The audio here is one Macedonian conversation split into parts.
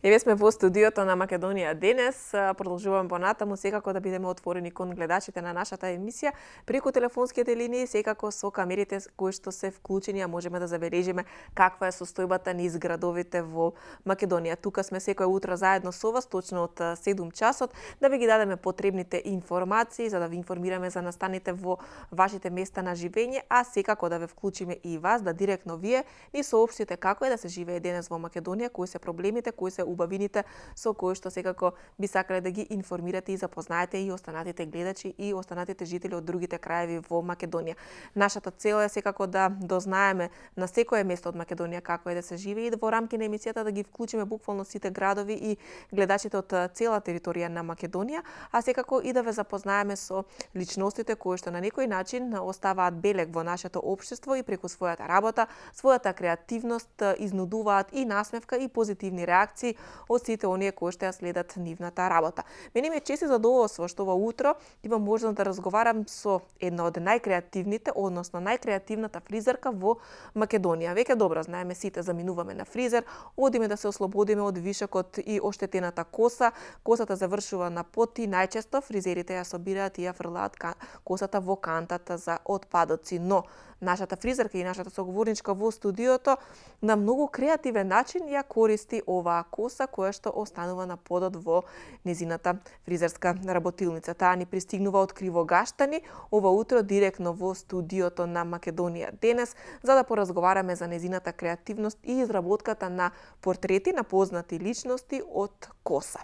Еве сме во студиото на Македонија денес. Продолжуваме понатаму, секако да бидеме отворени кон гледачите на нашата емисија преку телефонските линии, секако со камерите кои што се вклучени, а можеме да забележиме каква е состојбата низ градовите во Македонија. Тука сме секој утро заедно со вас, точно од 7 часот, да ви ги дадеме потребните информации, за да ви информираме за настаните во вашите места на живење, а секако да ве вклучиме и вас, да директно вие ни соопштите како е да се живее денес во Македонија, кои се проблемите, кои се убавините со кои што секако би сакале да ги информирате и запознаете и останатите гледачи и останатите жители од другите краеви во Македонија. Нашата цел е секако да дознаеме на секое место од Македонија како е да се живее и во рамки на емисијата да ги вклучиме буквално сите градови и гледачите од цела територија на Македонија, а секако и да ве запознаеме со личностите кои што на некој начин оставаат белег во нашето општество и преку својата работа, својата креативност изнудуваат и насмевка и позитивни реакции од сите оние кои што ја следат нивната работа. Мене ми е чест и задоволство што ова утро имам можност да разговарам со една од најкреативните, односно најкреативната фризерка во Македонија. Веќе добро знаеме, сите заминуваме на фризер, одиме да се ослободиме од вишокот и оштетената коса. Косата завршува на пот и најчесто фризерите ја собираат и ја фрлаат косата во кантата за отпадоци, но нашата фризерка и нашата соговорничка во студиото на многу креативен начин ја користи оваа коса која што останува на подот во незината фризерска работилница. Таа ни пристигнува од Кривогаштани ова утро директно во студиото на Македонија денес, за да поразговараме за незината креативност и изработката на портрети на познати личности од коса.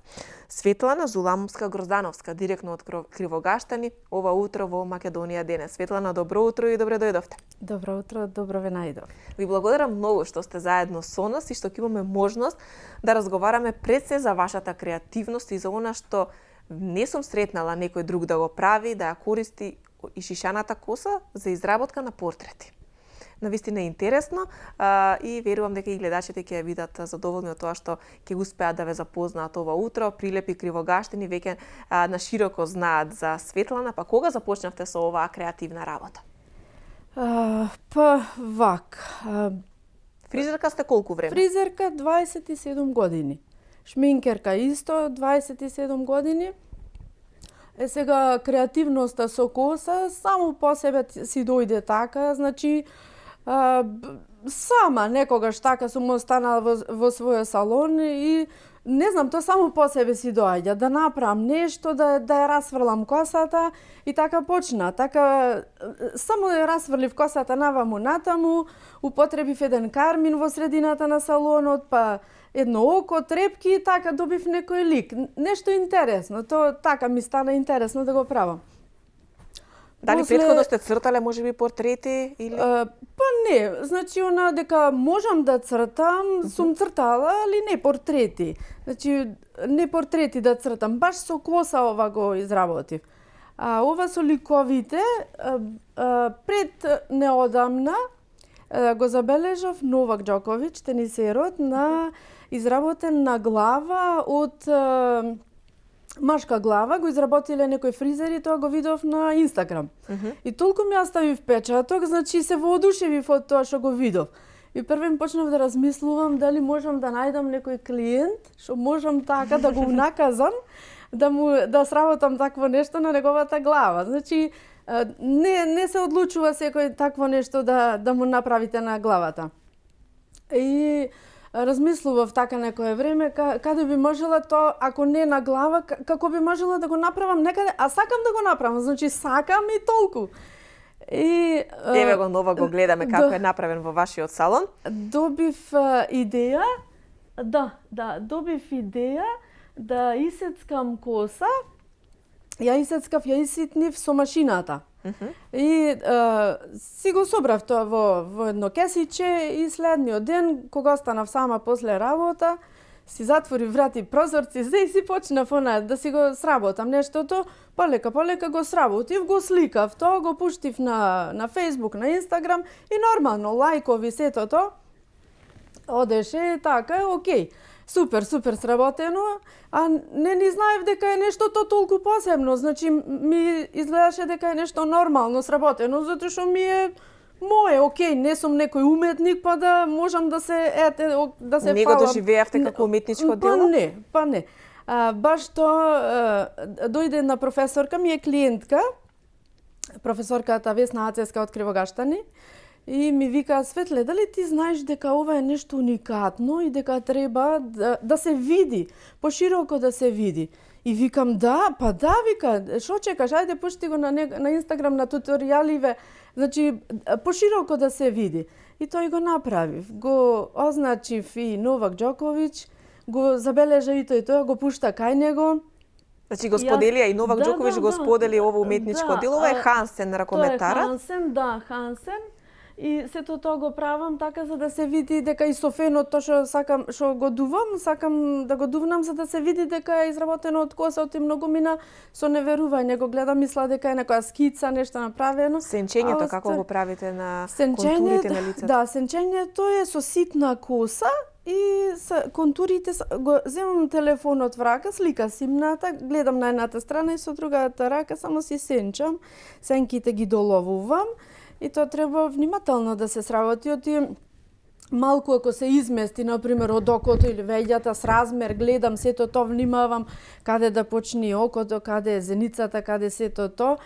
Светлана Зуламовска-Гроздановска, директно од Кривогаштани, ова утро во Македонија денес. Светлана, добро утро и добре дојдовте. Добро утро, добро ве најдов. Ви благодарам многу што сте заедно со нас и што ќе имаме можност да разговараме пред се за вашата креативност и за она што не сум сретнала некој друг да го прави, да ја користи и шишаната коса за изработка на портрети. Навистина е интересно и верувам дека и гледачите ќе ја видат задоволни од тоа што ќе успеат да ве запознаат ова утро. Прилепи Кривогаштини веќе на широко знаат за Светлана, па кога започнавте со оваа креативна работа? Фризерка сте колку време? Фризерка 27 години. Шминкерка исто 27 години. Сега креативноста со коса само по себе си дојде така, значи сама некогаш така сум останала во својот салон и не знам, тоа само по себе си доаѓа, да направам нешто, да ја расфрлам косата и така почна. Така само ја расфрлив косата наваму натаму, употребив еден кармин во средината на салонот, па едно око, трепки и така добив некој лик. Нешто интересно, тоа така ми стана интересно да го правам. Дали претходно сте цртале можеби портрети или па не, значи она дека можам да цртам, сум цртала, али не портрети. Значи не портрети да цртам, баш со коса ова го изработив. Ова со ликовите пред неодамна го забележав Новак Џоковиќ, тенисерот, на изработен на глава од машка глава, го изработиле некои фризери, тоа го видов на Инстаграм. И толку ми остави впечаток, значи се воодушевив од тоа што го видов. И првен почнав да размислувам дали можам да најдам некој клиент, што можам така да го наказам, да сработам такво нешто на неговата глава. Значи, не се одлучува секој такво нешто да му направите на главата. И размислував така некое време, каде би можела тоа, ако не на глава, како би можела да го направам некаде, а сакам да го направам, значи сакам и толку. И еве го нова го гледаме како е направен во вашиот салон. Добив идеја, добив идеја да исецкам коса. Ја иситнив со машината. И си го собрав тоа во едно кесиче и следниот ден, кога останав сама после работа, си затворив врати, прозорци, и си почнав да си го сработам нештото, полека го сработив, го сликав тоа, го пуштив на Facebook, на Instagram и нормално, лајкови, сето тоа, одеше така, окей. Супер сработено, а не ни знаев дека е нештото толку посебно, значи ми изгледаше дека е нешто нормално сработено, затоа што ми е мое, окей, не сум некој уметник, па да можам да се Не го фалам. доживеавте како уметничко дело? Па не. Баш тоа дојде една професорка, ми е клиентка, професорката Весна Ацеска од Кривогаштани, и ми вика: Светле, дали ти знаеш дека ова е нешто уникатно и дека треба да се види, пошироко да се види? И викам: да, па да, вика, шо чекаш, ајде пушти го на Инстаграм, на туторијаливе, значи пошироко да се види. И тој го направив, го означив и Новак Џоковиќ, го забележа и тој го пушта кај него. Значи го споделија и Новак Џоковиќ го сподели ово уметничко дело, ова е Хансен ракометарот. Хансен, да, Хансен. И сето тоа го правам така за да се види дека и со фенот тоа што сакам, што го дувам, сакам да го дувнам за да се види дека е изработено од косот и многу мина со неверување го гледам, мисла дека е некоја скица, нешто направено. Сенчењето како го правите на контурите на лицето? Да, сенчењето е со ситна коса и контурите го земам телефонот в рака, слика симната, гледам на едната страна и со другата рака само си сенчам, сенките ги доловувам. И тоа треба внимателно да се сработи, оти малку ако се измести, например, од окото или веѓата с размер, гледам сето тоа, внимавам каде да почне окото, каде е зеницата, каде сето тоа.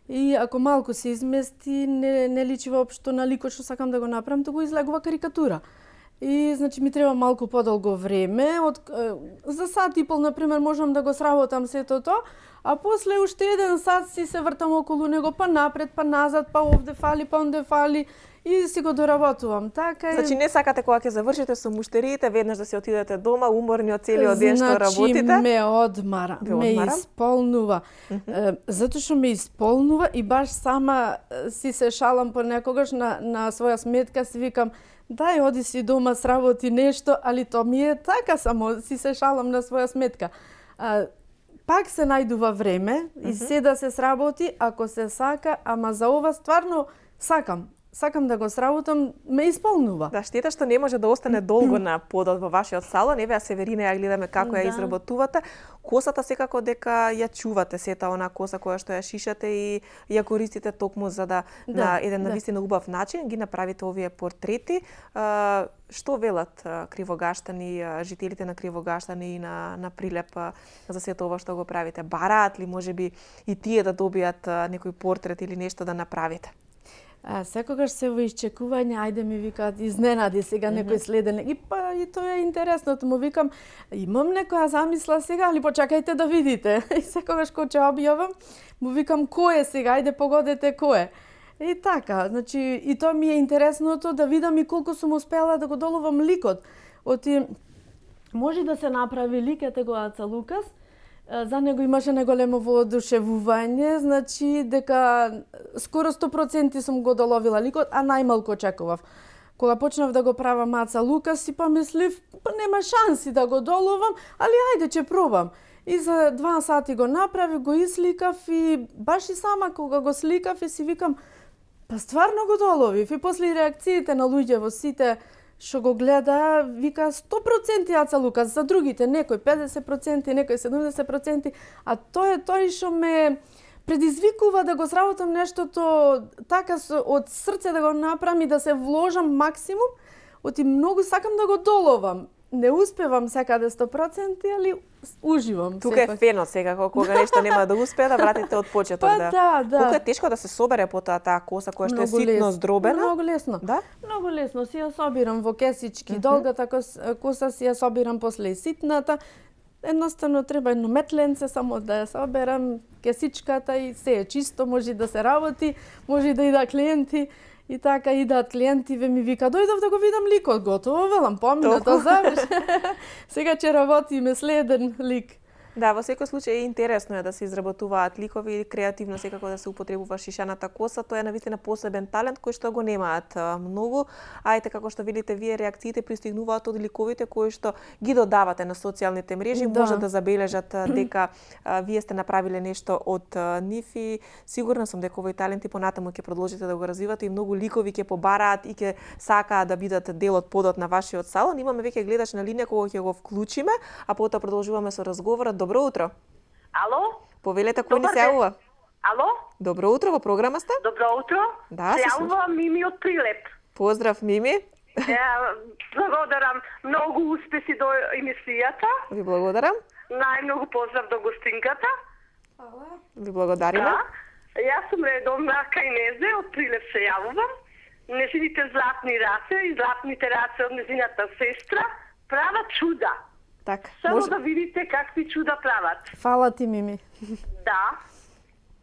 И ако малку се измести, не личи воопшто на ликот што сакам да го направам, тоа го излегува карикатура. И значи ми треба малку подолго време, за сат и пол, например, можам да го сработам сето тоа, а после уште 1 сат си се вртам околу него, па напред, па назад, па овде фали, па онде фали и си го доработувам. Така е. Значи не сакате кога ќе завршите со муштериите, веднаш да се отидете дома, уморни од целиот ден што работите? Значи ме одмара, ме исполнува. Затоа што ме исполнува и баш сама си се шалам понекогаш на своја сметка, си викам: дај, оди си дома, сработи нешто, али тоа ми е така, само си се шалам на своја сметка. Пак се најдува време и се да се сработи, ако се сака, ама за ова стварно сакам да го сработам, ме исполнува. Да, штета што не може да остане долго на подот во вашиот салон. Еве, Северина, ја гледаме како ја изработувате. Косата секако дека ја чувате, сета она коса која што ја шишате и ја користите токму за да на еден навистина убав начин ги направите овие портрети. Што велат Кривогаштани, жителите на Кривогаштани и на Прилеп за сето ова што го правите? Бараат ли можеби и тие да добијат некој портрет или нешто да направите? Секогаш се во исчекување, ајде ми викаат, изненади сега некој следен. И тоа е интересното, му викам, имам некоја замисла сега, али почекајте да видите. И секогаш кога ќе објавам, му викам кој е сега, ајде погодете кој е. И така, значи, и тоа ми е интересното да видам и колку сум успела да го доловам ликот. Оти може да се направи лик, ете го Аца Лукас, за него имаше неголемо воодушевување, значи дека скоро 100% сум го доловила ликот, а најмалку очекував. Кога почнав да го правам Аца Лукас, си помислив, па нема шанси да го доловам, али ајде ќе пробам. И за 2 сати го направив, го исликав и баш и сама кога го сликав и си викам, па стварно го доловив. И после реакциите на луѓе во сите што го гледа, вика 100% Аца Лукас, за другите некој 50%, некој 70%, а тоа е тој што ме предизвикува да го сработам нештото така од срце да го направам и да се вложам максимум, оти многу сакам да го доловам. Не успевам секаде 100%, али уживам. Тука е фенот сега, кога нешто нема да успее да вратите од почеток. Па да. Колку е тешко да се собере потоа таа коса која што е ситно здробена? Многу лесно. Да? Многу лесно. Си ја собирам во кесички. Долгата коса си ја собирам после и ситната. Едноставно треба едно метленце само да ја соберам, кесичката и се е чисто, може да се работи, може да идат клиенти. И така идат клиентиве, ми вика, дојдов да го видам ликот, готово, велам, помина, тоа заврш. Сега ќе работиме следен лик. Да, во секој случај интересно е да се изработуваат ликови и креативно секако да се употребува шишаната коса. Тоа е навистина посебен талент кој што го немаат многу. Ајте, како што видите вие, реакциите пристигнуваат од ликовите кои што ги додавате на социјалните мрежи, може да забележат дека вие сте направиле нешто од нив и сигурна сум дека овој таленти понатаму ќе продолжите да го развивате и многу ликови ќе побараат и ќе сакаат да бидат дел од подот на вашиот салон. Имаме веќе гледач на линија кога ќе го вклучиме, а потоа продолжуваме со разговорот. Добро утро. Ало? Повелете, кој ни се јавува? Ало? Добро утро, во програма сте? Добро утро. Да, се се слушам. јавувам Мими од Прилеп. Поздрав, Мими. Благодарам. Многу успеси до емисијата. Ви благодарам. Најмногу поздрав до гостинката. Ви благодариме. Да. Јас сум редовна кајнезе, од Прилеп се јавувам. Незините златни раце и златните раце од незината сестра прават чуда. Така, Само да видите какви чуда прават. Фала ти, Мими. Да.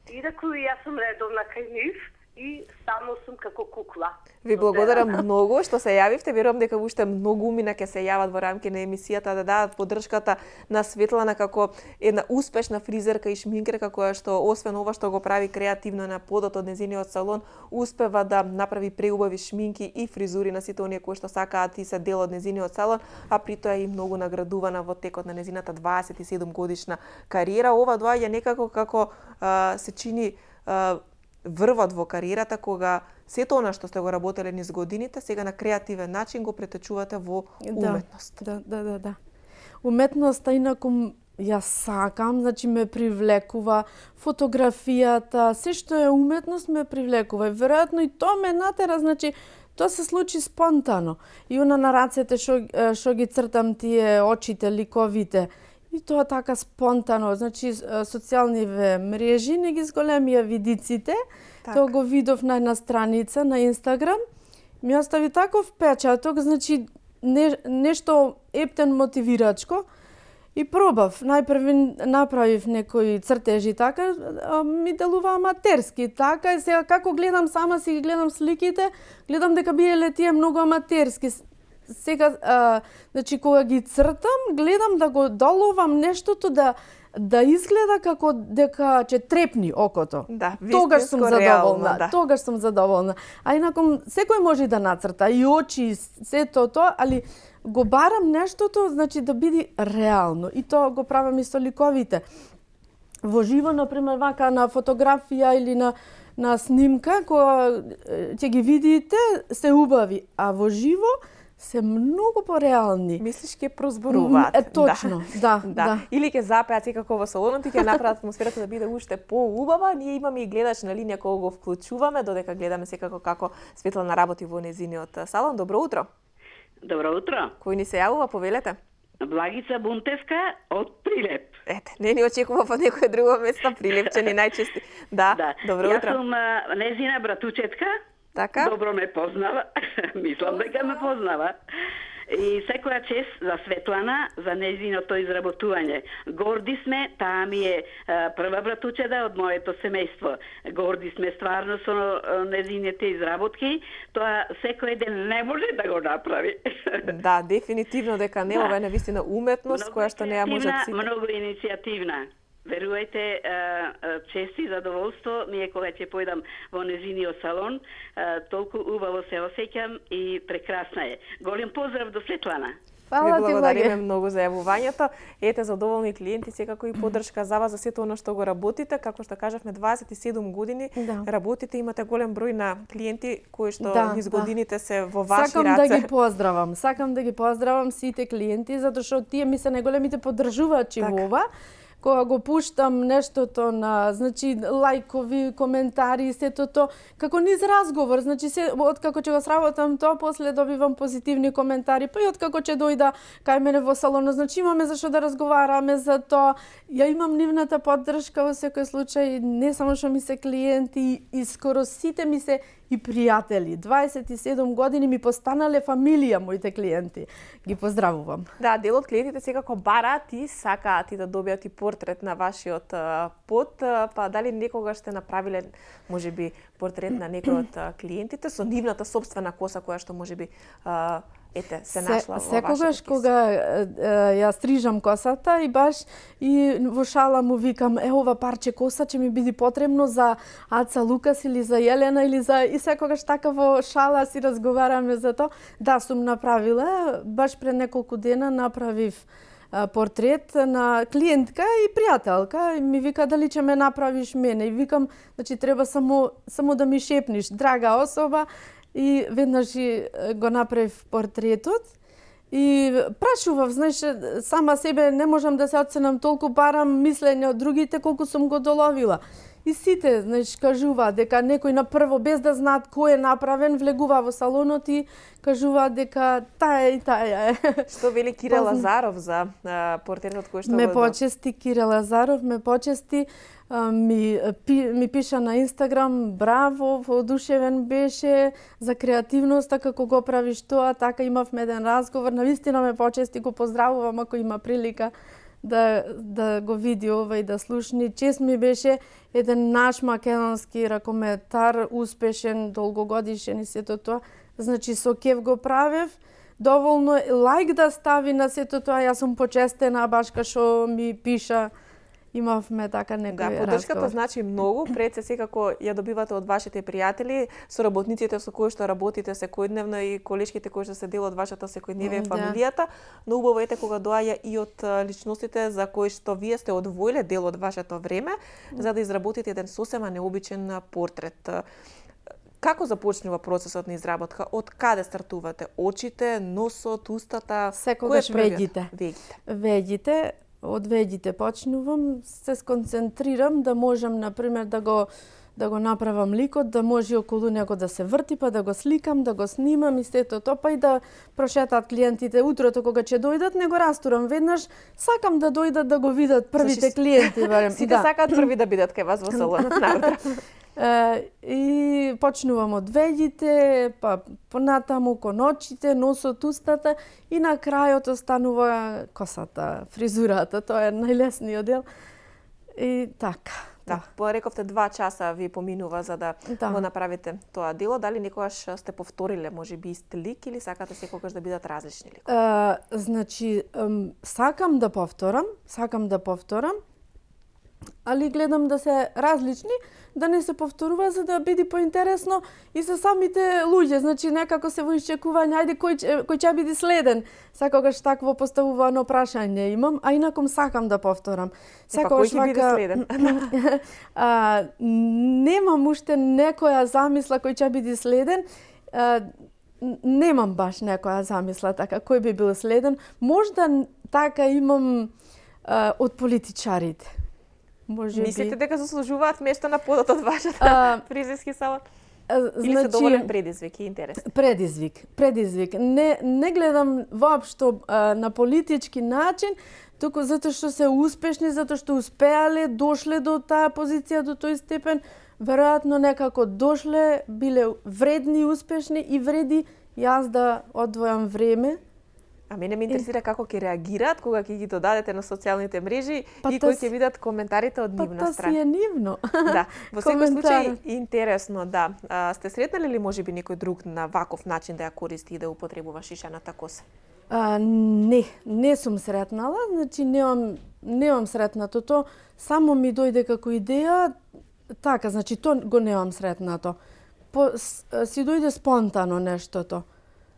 Инаку јас сум редовна кај нив и стално сум како кукла. Ви благодарам многу што се јавивте. Верувам дека уште многу умина ќе се јават во рамки на емисијата да дадат поддршката на Светлана како една успешна фризерка и шминкерка која што освен ова што го прави креативно на подот од незиниот салон, успева да направи преубави шминки и фризури на сите оние кои што сакаат и се дел од незиниот салон, а при тоа е и многу наградувана во текот на незината 27 годишна кариера. Ова доаѓа некако како се чини врвот во кариерата кога сето она што сте го работеле низ годините, сега на креативен начин го претечувате во уметност. Да. Уметноста инаку ја сакам, значи ме привлекува фотографијата, се што е уметност ме привлекува. И веројатно и тоа ме натера, значи тоа се случи спонтано. И она на рацете што ги цртам тие очите, ликовите. И тоа така спонтано, значи социјалниве мрежи не ги зголемија видиците, тоа го видов на една страница на Инстаграм, ми остави таков впечаток, значи нешто ептен мотивирачко и пробав. Најпрви направив некои цртежи така, ми делува аматерски така и сега како гледам сама си ги гледам сликите, гледам дека биеле тие многу аматерски. Сега, значи, кога ги цртам, гледам да го доловам нештото да изгледа како дека ќе трепни окото. Да, тогаш сум задоволна. Да. Тогаш сум задоволна. А инаку секој може да нацрта и очи, сето тоа, али го барам нештото, значи да биде реално. И тоа го правам и со ликовите. Во живо, например, вака на фотографија или на снимка, која ќе ги видите, се убави, а во живо се многу пореални. Мислиш ќе прозборуваат. Точно, да. Или ќе запеат секако во салонот и ќе направат атмосферата да биде уште поубава. Ние имаме и гледач на линија кога го вклучуваме, додека гледаме секако како Светлана работи во незиниот салон. Добро утро. Добро утро. Кој ни се јавува, повелете? Благица Бунтевска од Прилеп. Ете, не ни очекував од некое друго место, Прилепчани најчести. Да, добро утро. Јас сум незина братучетка. Така? Добро ме познава. Мислам дека ме познава. И секоја чест за Светлана, за незиното изработување. Горди сме, таа ми е прва братучеда од моето семејство. Горди сме стварно со незините изработки. Тоа секој ден не може да го направи. Да, дефинитивно дека не ова е навистина уметност која што не ја можат сите. Многу иницијативна. Верувајте, чест и задоволство ми е кога ќе појдам во незиниот салон, толку убаво се осеќам и прекрасна е. Голем поздрав до Светлана. Ви благодариме многу за јавувањето. Ете, задоволни клиенти, секако и поддршка за вас за сето она што го работите. Како што кажавме, 27 години работите, имате голем број на клиенти кои што низ годините се во ваши раце. Сакам да ги поздравам сите клиенти, затоа што тие ми се најголемите поддржувачи во ова. Кога го пуштам нештото на, значи, лајкови, коментари, сето тоа, како низ разговор, значи, откако ќе го сработам тоа, после добивам позитивни коментари, па и откако ќе дојда кај мене во салонот, значи, имаме за што да разговараме за тоа. Ја имам нивната поддршка во секој случај, не само што ми се клиенти, и скоро сите ми се и пријатели. 27 години ми постанале фамилија моите клиенти. Ги поздравувам. Да, дел од клиентите секако бараат и сакаат и да добијат и портрет на вашиот пот, па дали некогаш сте направиле можеби портрет на некој од клиентите со нивната собствена коса која што можеби се нашла во вашата секогаш кога ја стрижам косата и баш и во шала му викам ова парче коса ќе ми биде потребно за Аца Лукас или за Јелена или за и секогаш така во шала си разговараме за тоа. Да, сум направила, баш пред неколку дена направив портрет на клиентка и пријателка и ми вика дали ќе ме направиш мене и викам значи треба само да ми шепниш драга особа и веднаш го направив портретот и прашував, знаеш, сама себе не можам да се оценам толку, барам мислење од другите колку сум го доловила. И сите, знаеш, кажуваат дека некој на прво, без да знаат кој е направен, влегува во салонот и кажуваат дека таа и таа е. Што вели Кире Лазаров за портретот кој што Ме го почести Кире Лазаров, ме почести, ми пиша на Инстаграм, браво, воодушевен беше за креативноста како го правиш тоа, така имавме еден разговор, навистина ме почести, го поздравувам ако има прилика да го види ова и да слушни. Чест ми беше еден наш македонски ракометар, успешен, долгогодишен и сето тоа. Значи со кев го правев, доволно лайк да стави на сето тоа, јас сум почестена, баш што ми пиша. Имавме така некој Да, поддршката разговор. значи многу, пред се секако ја добивате од вашите пријатели, соработниците со кои што работите секојдневно и колешките кои што се дел од вашата секојдневие Да. фамилијата, но убаво ете кога доаѓа и од личностите за кои што вие сте одвоиле дел од вашето време, за да изработите еден сосема необичен портрет. Како започнува процесот на изработка? Од каде стартувате? Очите, носот, устата? Секогаш Кој е првиот? веѓите. Веѓите. Веѓите, од веѓите почнувам, се сконцентрирам да можам, например, да го направам ликот, да може околу него да се врти, па да го сликам, да го снимам и сето тоа, па и да прошетаат клиентите утрото кога ќе дојдат, не го растурам веднаш, сакам да дојдат да го видат првите клиенти барем. Сите сакаат први да бидат кај вас во салонот наутро. И почнувам од веѓите, па понатаму кон очите, носот, устата и на крајот останува косата, фризурата, тоа е најлесниот дел. И така. Да, рековте 2 часа ви поминува за да го направите тоа дело. Дали некогаш сте повториле можеби ист лик или сакате секогаш да бидат различни ликови? Значи, сакам да повторам, али гледам да се различни, да не се повторува за да биде поинтересно и за самите луѓе, значи некако се во исчекување, ајде кој ќе биде следен. Секогаш такво поставувано прашање имам, а инаком сакам да повторам. Кој ќе биде следен? Немам уште некоја замисла кој ќе биде следен. Немам баш некоја замисла така кој би бил следен. Можда така имам од политичарите. Мислите дека заслужуваат место на подот од вашата фризерски салон? Или се доволен предизвик и интерес? Предизвик. Не гледам воопшто на политички начин, туку затоа што се успешни, затоа што успеале, дошле до таа позиција, до тој степен, веројатно некако дошле, биле вредни и успешни и вреди јас да одвојам време. А мене ме интересира како ќе реагираат кога ќе ги додадете на социјалните мрежи и кои ќе видат коментарите од нивна страна. Па тоа си е нивно. Да, во секој случај интересно, да. Сте сретнали ли можеби некој друг на ваков начин да ја користи и да употребува шишаната коса? Не сум сретнала, значи немам сретнато тоа, само ми дојде како идеја, така, значи тоа го немам сретнато. Си дојде спонтано нештото.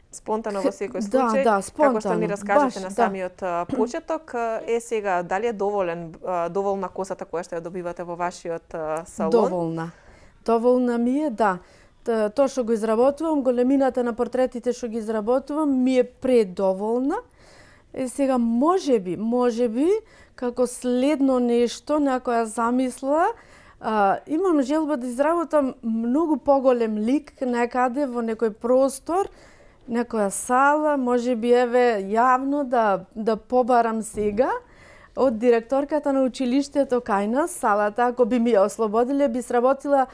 Спонтано во секој случај, да, како што ми раскажете баш, на самиот почеток, сега, дали е доволна косата која што ја добивате во вашиот салон? Доволна ми е, да. Тоа што го изработувам, големината на портретите што ги изработувам, ми е предоволна. И сега, можеби, како следно нешто, некоја замисла, имам желба да изработам многу поголем лик некаде во некој простор, некоја сала, можеби еве јавно да побарам сега од директорката на училиштето кај нас, салата, ако би ми ја ослободиле, би сработила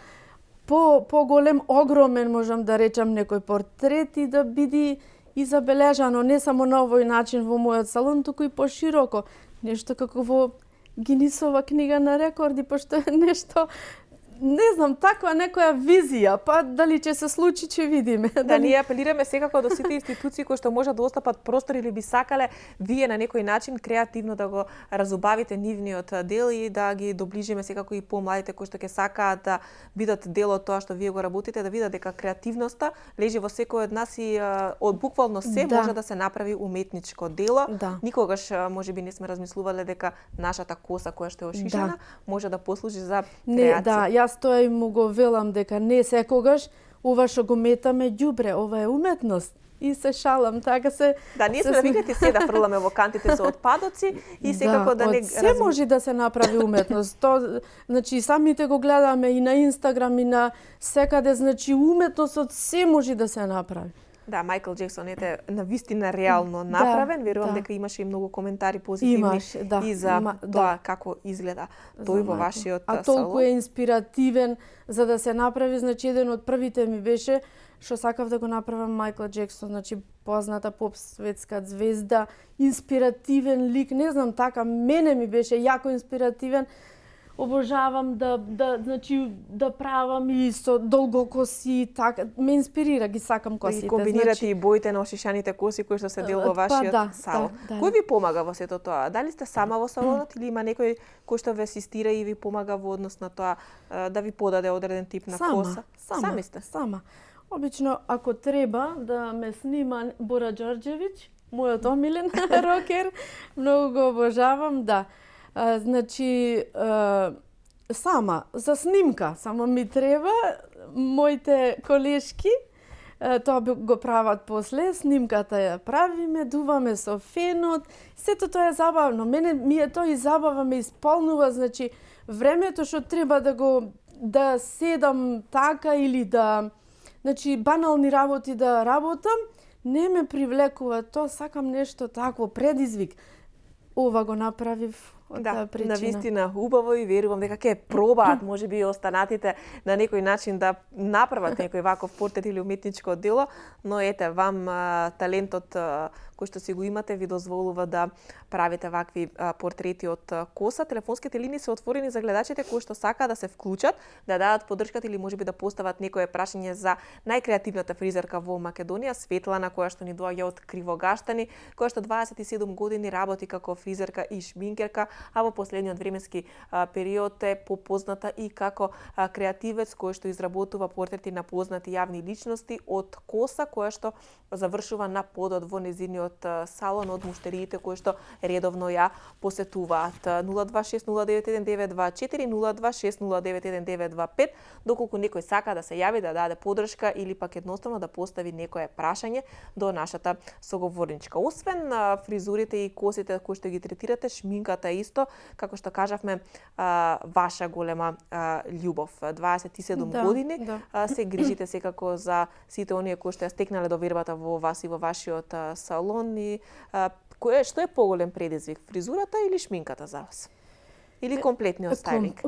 поголем, огромен, можам да речам, некој портрет и да биде и забележано не само на овој начин во мојот салон, туку и пошироко. Нешто како во Гинисова книга на рекорди, пошто е нешто, не знам, таква некоја визија, па дали ќе се случи, ќе видиме. Да, ние апелираме секако до сите институции кои што можат да остапат простор или би сакале вие на некој начин креативно да го разубавите нивниот дел и да ги доближиме секако и помладите кои што ќе сакаат да бидат дел од тоа што вие го работите, да видат дека креативноста лежи во секој од нас и од буквално се може да се направи уметничко дело. Никогаш можеби не сме размислувале дека нашата коса која што е ошишана може да послужи за креација. Јас тоа и му го велам дека не секогаш ова што го метаме ѓубре, ова е уметност. и се шалам, така се... Да, ние се сме навикнати се да фрламе во кантите со отпадоци и секако да не... од се може да се направи уметност. То, значи, самите го гледаме и на Инстаграм, и на секаде, значи, уметност од се може да се направи. Да, Майкл Джексон ете навистина реално направен. Верувам дека имаше и многу коментари позитивни и за тоа како изгледа тој во вашиот салон. А толку е инспиративен за да се направи, значи еден од првите ми беше што сакав да го направам Майкл Джексон, значи позната поп светска звезда, инспиративен лик, не знам, така мене ми беше јако инспиративен. Обожавам значи да правам и со долго коси, така ме инспирира, ги сакам косите. И комбинирате значи... и боите на ошишаните коси кои што се дел во вашиот салон. Кој ви помага во сето тоа? Дали сте сама во салонот или има некој кој што ве асистира и ви помага во однос на тоа да ви подаде одреден тип на коса? Сами сте. Сама. Обично ако треба да ме снима Бора Ѓорѓевиќ, мојот омилен рокер, многу го обожавам, да. Значи, сама, за снимка, само ми треба, моите колешки, тоа го прават после, снимката ја правиме, дуваме со фенот, сето тоа е забавно. Мене ми е тоа и забава, ме исполнува, значи, времето што треба да седам така или да, значи, банални работи да работам, не ме привлекува, тоа сакам нешто такво, предизвик. Ова го направив од таа причина. Навистина убаво и верувам дека ќе пробаат можеби и останатите на некој начин да направат некој ваков портрет или уметничко дело, но ете вам талентот кој што си го имате ви дозволува да правите вакви портрети од коса. Телефонските линии се отворени за гледачите кои што сакаат да се вклучат, да дадат поддршката или можеби да постават некое прашање за најкреативната фризерка во Македонија, Светлана, која што ни доаѓа од Кривогаштани, која што 27 години работи како фризерка и шминкерка, а во последниот временски период е попозната и како креативец кој што изработува портрети на познати јавни личности од коса која што завршува на подот во незиниот салон од муштериите кои што редовно ја посетуваат. 026091924, 026091925, доколку некој сака да се јави да даде поддршка или пак едноставно да постави некое прашање до нашата соговорничка. Освен фризурите и косите кои што ги третирате, шминката е исто, како што кажавме, ваша голема љубов. 27 години се грижите секако за сите оние кои што ја стекнале довербата во вас и во вашиот салон и што е поголем предизвик, фризурата или шминката за вас? Или комплетниот стајлинг?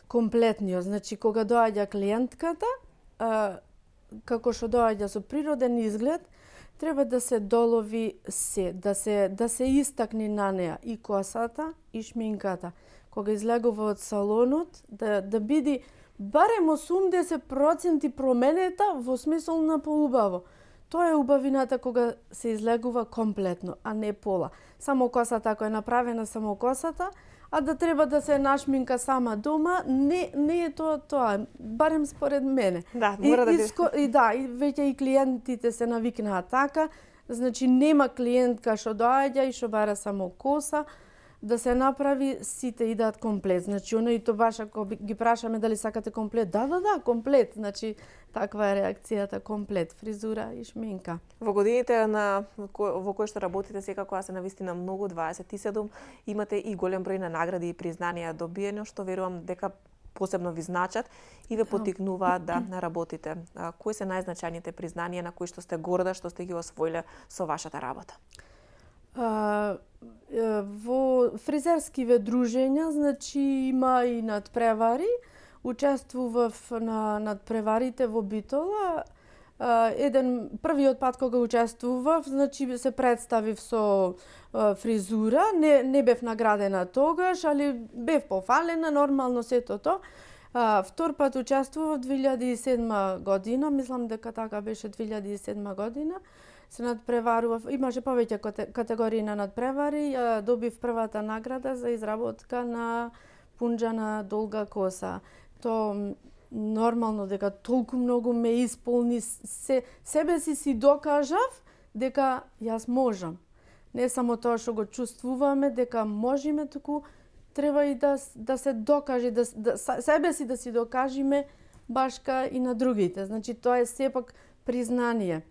Комплетниот. Значи, кога доаѓа клиентката, како што доаѓа со природен изглед, треба да се долови се, да се истакне на неа и косата и шминката. Кога излегува од салонот, да биде барем 80% променета во смисол на поубаво. Тоа е убавината кога се излегува комплетно, а не пола. Само косата, ако е направена само косата, а да треба да се нашминка сама дома, не е тоа, барем според мене. Да, мора да биде. И веќе и клиентите се навикнаа така, значи нема клиентка што доаѓа и што бара само коса, да се направи, сите идат комплет. Значи, оно и то баш, ако ги прашаме дали сакате комплет, да, комплет. Значи, таква е реакцијата, комплет, фризура и шминка. Во годините во кои што работите, секако се навистина многу, 27, имате и голем број на награди и признанија добиено, што верувам дека посебно ви значат и ве поттикнуваат да работите. Кои се најзначајните признанија на кои што сте горда, што сте ги освоиле со вашата работа? Во фризерскиве дружења, значи има и надпревари. Учествував на надпреварите во Битола. Првиот пат кога учествував, значи се представив со фризура, не бев наградена тогаш, али бев пофалена, нормално сето тоа. Втор пат учествував 2007 година, мислам дека така беше 2007 година. Се надпреварував, имаше повеќе категории на надпревари, добив првата награда за изработка на пунџана долга коса. Тоа нормално дека толку многу ме исполни, себе си докажав дека јас можам. Не само тоа што го чувствуваме дека можеме, туку треба и да се докаже, себе си да си докажеме башка и на другите. Значи тоа е сепак признание.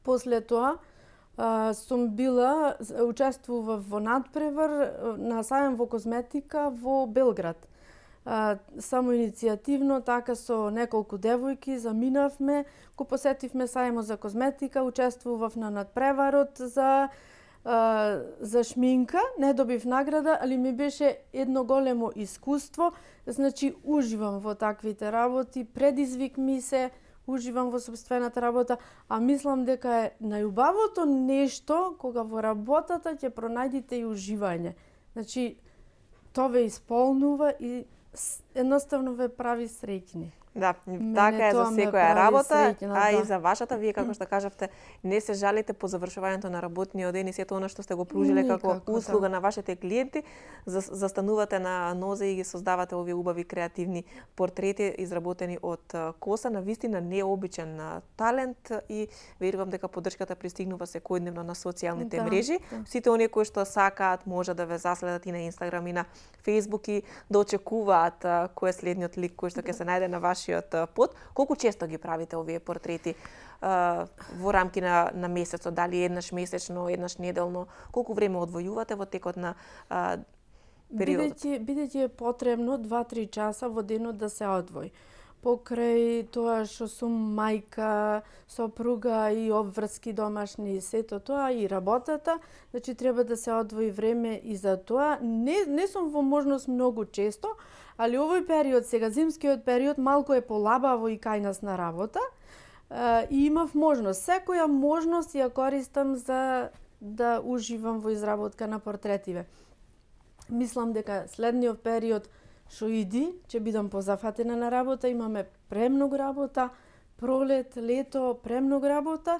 После тоа сум била, учествував во надпревар на сајам во козметика во Белград. Само иницијативно, така со неколку девојки заминавме, го посетивме сајмот за козметика, учествував на надпреварот за шминка, не добив награда, али ми беше едно големо искуство, значи уживам во таквите работи, предизвик ми се, уживам во собствената работа, а мислам дека е најубавото нешто кога во работата ќе пронајдите и уживање. Значи, тоа ве исполнува и едноставно ве прави среќни. Да, така е за секоја работа, среќна, и за вашата, вие како што кажавте, не се жалите по завршувањето на работниот ден и сето она што сте го пружиле како услуга на вашите клиенти, застанувате на нозе и ги создавате овие убави креативни портрети изработени од коса, на вистина необичен талент и верувам дека поддршката пристигнува секојдневно на социјалните мрежи. Сите оние кои што сакаат може да ве заследат и на Инстаграм и на Фејсбук и да очекуваат кој е следниот лик кој што ќе се најде на вашиот пот. Колку често ги правите овие портрети во рамки на месецот, дали еднаш месечно, еднаш неделно? Колку време одвојувате во текот на периодот? Бидејќи е потребно 2-3 часа во денот да се одвои. Покрај тоа што сум мајка, сопруга и обврски домашни и сето тоа и работата, значи треба да се одвои време и за тоа. Не сум во можност многу често, али овој период, сега зимскиот период, малку е полабаво и кај нас на работа. И имав можност. Секоја можност ја користам за да уживам во изработка на портретиве. Мислам дека следниот период што иди, ќе бидам позафатена на работа, имаме премногу работа, пролет, лето, премногу работа.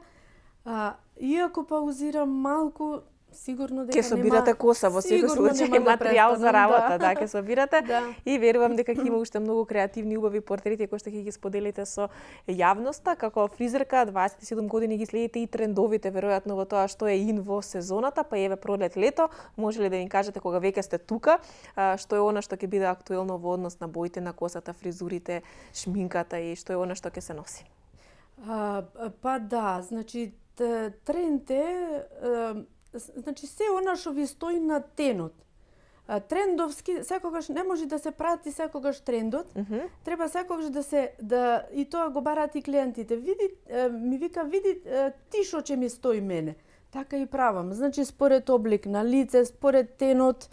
Иако паузирам малку, сигурно дека ќе собирате коса во секој случај, материјал за работа, да, ќе собирате и верувам дека ќе има уште многу креативни убави портрети кои што ќе ги споделите со јавноста. Како фризерка 27 години ги следите и трендовите веројатно во тоа што е ин во сезоната, па еве пролет лето, може ли да ни кажете кога веќе сте тука, што е она што ќе биде актуелно во однос на боите на косата, фризурите, шминката и што е она што ќе се носи? Па да, значи тренд е значи се она што ви стои на тенот. Трендовски секогаш не може да се прати секогаш трендот. Треба секогаш и тоа го бараат и клиентите. Ми види ти што ќе ми стои мене. Така и правам. Значи според облик на лице, според тенот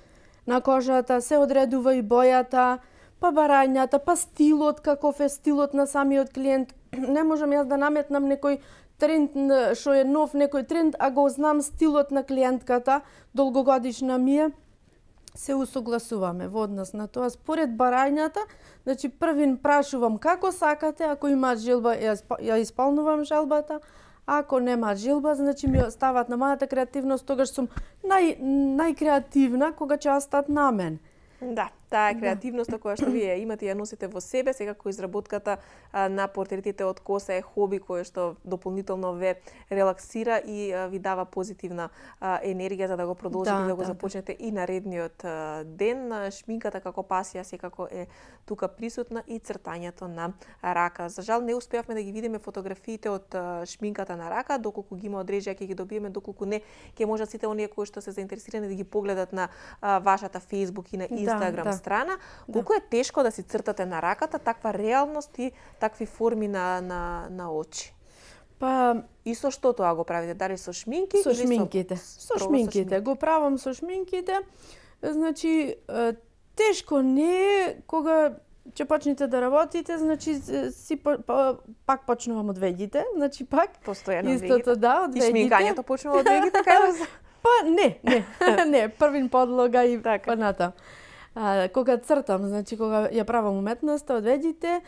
на кожата се одредува и бојата, па барањата, па стилот, каков е стилот на самиот клиент. Не можам јас да наметнам некој тренд што е нов, некој тренд, а го знам стилот на клиентката, долгогодишна ми е, се усогласуваме во однос на тоа. Според барањата, значи првин прашувам како сакате, ако имаат желба, ја исполнувам желбата, ако нема желба, значи ми остават на мојата креативност, тогаш сум најкреативна кога ќе остат на мен. Да, таа креативноста која што вие имате ја носите во себе, секако изработката на портретите од коса е хоби кое што дополнително ве релаксира и ви дава позитивна енергија за да го продолжите да го започнете и наредниот ден. Шминката како пасија секако е тука присутна и цртањето на рака. За жал не успеавме да ги видиме фотографиите од шминката на рака, доколку ги има одрежја ќе ги добиеме, доколку не ќе можат сите оние кои што се заинтересирани да ги погледат на вашата Facebook и на Instagram страна. Колку е тешко да си цртате на раката таква реалност и такви форми на очи? Па и со што тоа го правите? Дали со шминки со или шминките? Со шминките. Го правам со шминките. Значи тешко не е кога ќе почнете да работите, значи пак почнувам од вегите, значи пак постојано истото од вегите. И шминкањето почнува од вегите, кај Па не, првин подлога и понатам. Кога цртам, значи кога ја правам уметноста од вегите,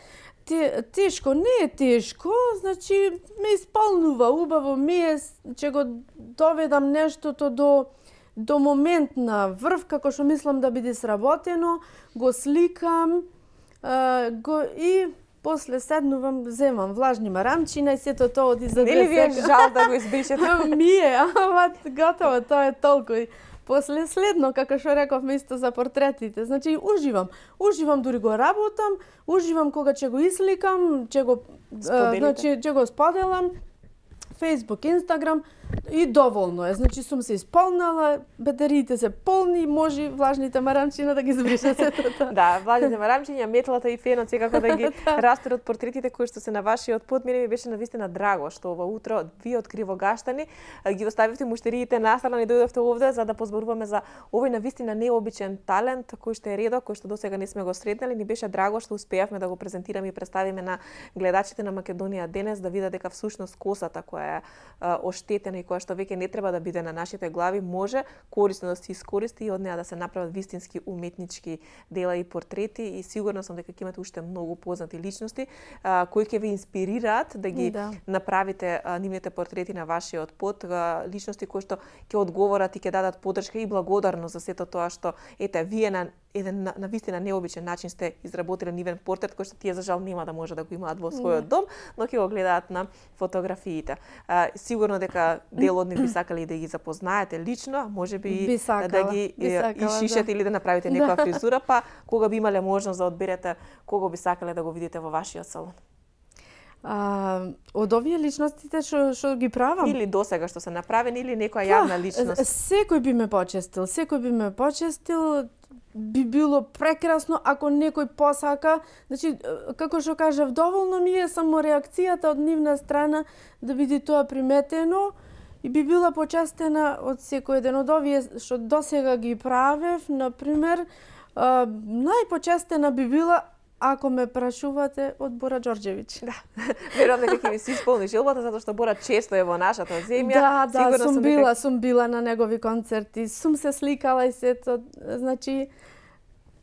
тешко, не е тешко, значи ме исполнува убаво, ќе го доведам нештото до момент на врв, како што мислам да биде сработено, го сликам и после седнувам, земам влажни марамчина и сето тоа оди за Нели ви е жал да го избришете? Готово, тоа е толку. После следно, како што рековме исто за портретите, значи уживам дури го работам, уживам кога ќе го исликам, ќе го споделам. Facebook, Instagram и доволно е. Значи сум се исполнала, батериите се полни, може влажните марамчиња да ги збриша сето тоа. Да, влажните марамчиња, метлата и фенот секако да ги растерот портретите кои што се на вашиот пот. Мене ми беше навистина драго што ова утро вие од Кривогаштани ги оставивте муштериите настрана и дојдовте овде за да позборуваме за овој навистина необичен талент кој што е редок, кој што досега не сме го сретнали. Ни беше драго што успеавме да го презентираме и представиме на гледачите на Македонија денес, да видат дека всушност косата која е оштетена и која што веќе не треба да биде на нашите глави, може корисно да се искористи и од неа да се направат вистински уметнички дела и портрети, и сигурна сум дека ќе имате уште многу познати личности кои ќе ви инспирираат да ги направите нивните портрети на вашиот пот, личности кои што ќе одговорат и ќе дадат поддршка и благодарност за сето тоа што ете вие на еден на вистина необичен начин сте изработиле нивен портрет кој што тие за жал нема да може да го имаат во својот дом, но ќе го гледаат на фотографиите. Сигурно дека дел од нив би сакале да ги запознаете лично, а можеби да ги ишишете или да направите некоја фризура, па кога би имале можност да одберете кого би сакале да го видите во вашиот салон. Од овие личностите што ги правам? Или досега што се направени, или некоја јавна личност? Секој би ме почестил, би било прекрасно ако некој посака. Значи, како што кажав, доволно ми е само реакцијата од нивна страна да биде тоа приметено и би била почестена од секој еден од овие што досега ги правев. Например, најпочестена би била ако ме прашувате од Бора Ѓорѓевиќ. Да. Верувам дека ќе ви се исполни желбата затоа што Бора често е во нашата земја. Да, сум била на негови концерти, сум се сликала и сето, значи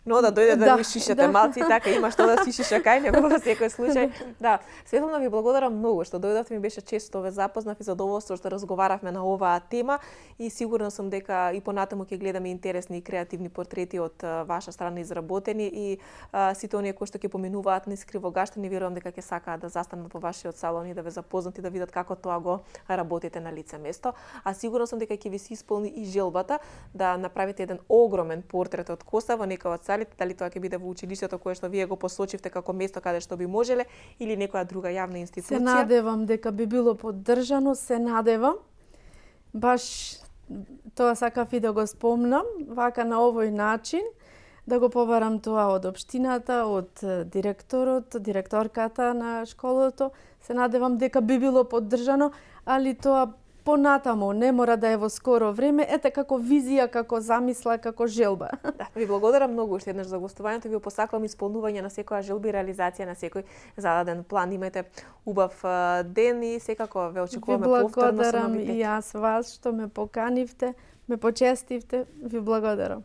Но да дојде да ми шишете малци, така има што да си шиша кај него во секој случај. Да, Светлана, ви благодарам многу што дојдовте, ми беше чест што ве запознав и задоволство што разговаравме на оваа тема, и сигурна сум дека и понатаму ќе гледаме интересни и креативни портрети од ваша страна изработени, и сите оние кои што ќе поминуваат низ Кривогаштани, верувам дека ќе сакаат да застанат во вашиот салон и да ве запознат и да видат како тоа го работите на лице место. А сигурна сум дека ќе ви се исполни и желбата да направите еден огромен портрет од коса во некоја од салите, дали тоа ќе биде во училиштето кое што вие го посочивте како место каде што би можеле, или некоја друга јавна институција. Се надевам дека би било поддржано, се надевам. Баш тоа сакав и да го спомнам, вака на овој начин, да го побарам тоа од општината, од директорот, директорката на школото. Се надевам дека би било поддржано, али тоа понатаму, не мора да е во скоро време, ете како визија, како замисла, како желба. Да, ви благодарам многу уште еднаш за гостувањето, ви посакувам исполнување на секоја желба и реализација на секој зададен план. Имајте убав ден и секако ве очекуваме повторно со новитет. Ви благодарам и јас вас што ме поканивте, ме почестивте, ви благодарам.